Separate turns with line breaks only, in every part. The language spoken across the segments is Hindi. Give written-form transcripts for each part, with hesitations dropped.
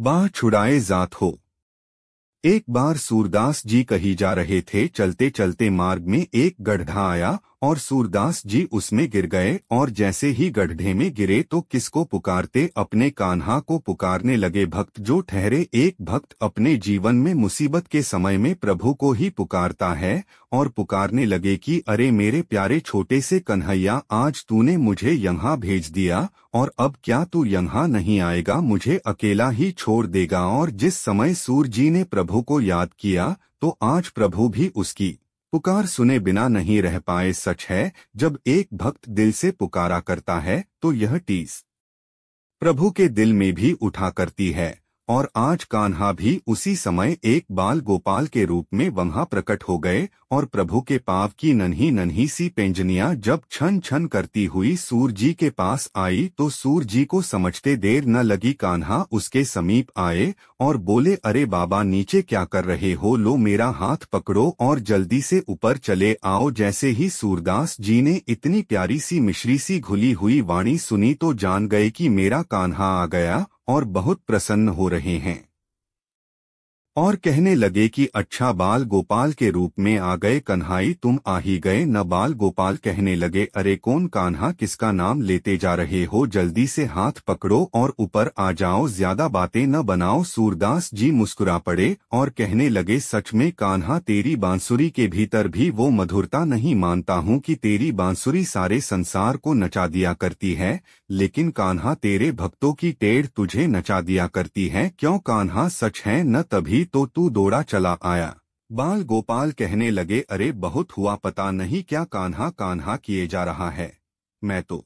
बाह छुड़ाए जात हो। एक बार सूरदास जी कही जा रहे थे, चलते चलते मार्ग में एक गड्ढा आया और सूरदास जी उसमें गिर गए, और जैसे ही गड्ढे में गिरे तो किसको पुकारते, अपने कान्हा को पुकारने लगे। भक्त जो ठहरे, एक भक्त अपने जीवन में मुसीबत के समय में प्रभु को ही पुकारता है और पुकारने लगे कि अरे मेरे प्यारे छोटे से कन्हैया, आज तूने मुझे यहाँ भेज दिया और अब क्या तू यहाँ नहीं आएगा, मुझे अकेला ही छोड़ देगा। और जिस समय सूर जी ने प्रभु को याद किया तो आज प्रभु भी उसकी पुकार सुने बिना नहीं रह पाए। सच है, जब एक भक्त दिल से पुकारा करता है तो यह टीस प्रभु के दिल में भी उठा करती है। और आज कान्हा भी उसी समय एक बाल गोपाल के रूप में वहां प्रकट हो गए, और प्रभु के पाव की नन्ही नन्ही सी पेंजनियां जब छन छन करती हुई सूर जी के पास आई तो सूर जी को समझते देर न लगी। कान्हा उसके समीप आए और बोले, अरे बाबा नीचे क्या कर रहे हो, लो मेरा हाथ पकड़ो और जल्दी से ऊपर चले आओ। जैसे ही सूरदास जी ने इतनी प्यारी सी मिश्री सी घुली हुई वाणी सुनी तो जान गए कि मेरा कान्हा आ गया और बहुत प्रसन्न हो रहे हैं, और कहने लगे कि अच्छा बाल गोपाल के रूप में आ गए कन्हाई, तुम आ ही गए न। बाल गोपाल कहने लगे, अरे कौन कान्हा, किसका नाम लेते जा रहे हो, जल्दी से हाथ पकड़ो और ऊपर आ जाओ, ज्यादा बातें न बनाओ। सूरदास जी मुस्कुरा पड़े और कहने लगे, सच में कान्हा, तेरी बांसुरी के भीतर भी वो मधुरता नहीं मानता हूँ कि तेरी बांसुरी सारे संसार को नचा दिया करती है, लेकिन कान्हा तेरे भक्तों की टेढ़ तुझे नचा दिया करती है। क्यों कान्हा, सच है न, तभी तो तू दौड़ा चला आया। बाल गोपाल कहने लगे, अरे बहुत हुआ, पता नहीं क्या कान्हा कान्हा किए जा रहा है, मैं तो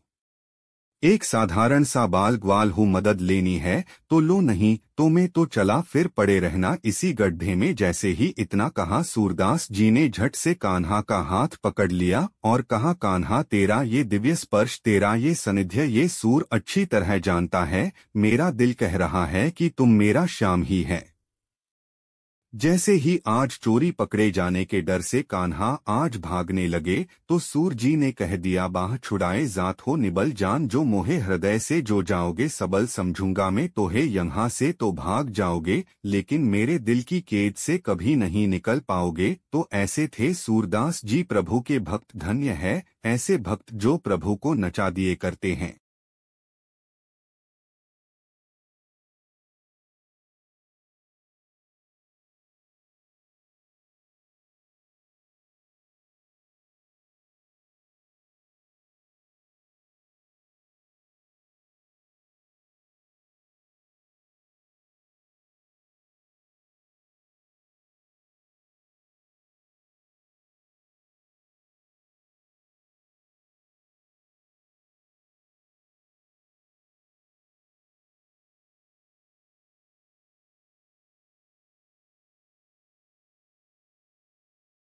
एक साधारण सा बाल ग्वाल हूँ, मदद लेनी है तो लो, नहीं तो मैं तो चला, फिर पड़े रहना इसी गड्ढे में। जैसे ही इतना कहा सूरदास जी ने झट से कान्हा का हाथ पकड़ लिया और कहा, कान्हा तेरा ये दिव्य स्पर्श, तेरा ये सानिध्य, ये सूर अच्छी तरह जानता है, मेरा दिल कह रहा है कि तुम मेरा श्याम ही है। जैसे ही आज चोरी पकड़े जाने के डर से कान्हा आज भागने लगे तो सूर जी ने कह दिया, बाह छुड़ाए जात हो निबल जान, जो मोहे हृदय से जो जाओगे सबल समझूंगा मैं तोहे, यहाँ से तो भाग जाओगे लेकिन मेरे दिल की कैद से कभी नहीं निकल पाओगे। तो ऐसे थे सूरदास जी, प्रभु के भक्त, धन्य है ऐसे भक्त जो प्रभु को नचा दिए करते हैं।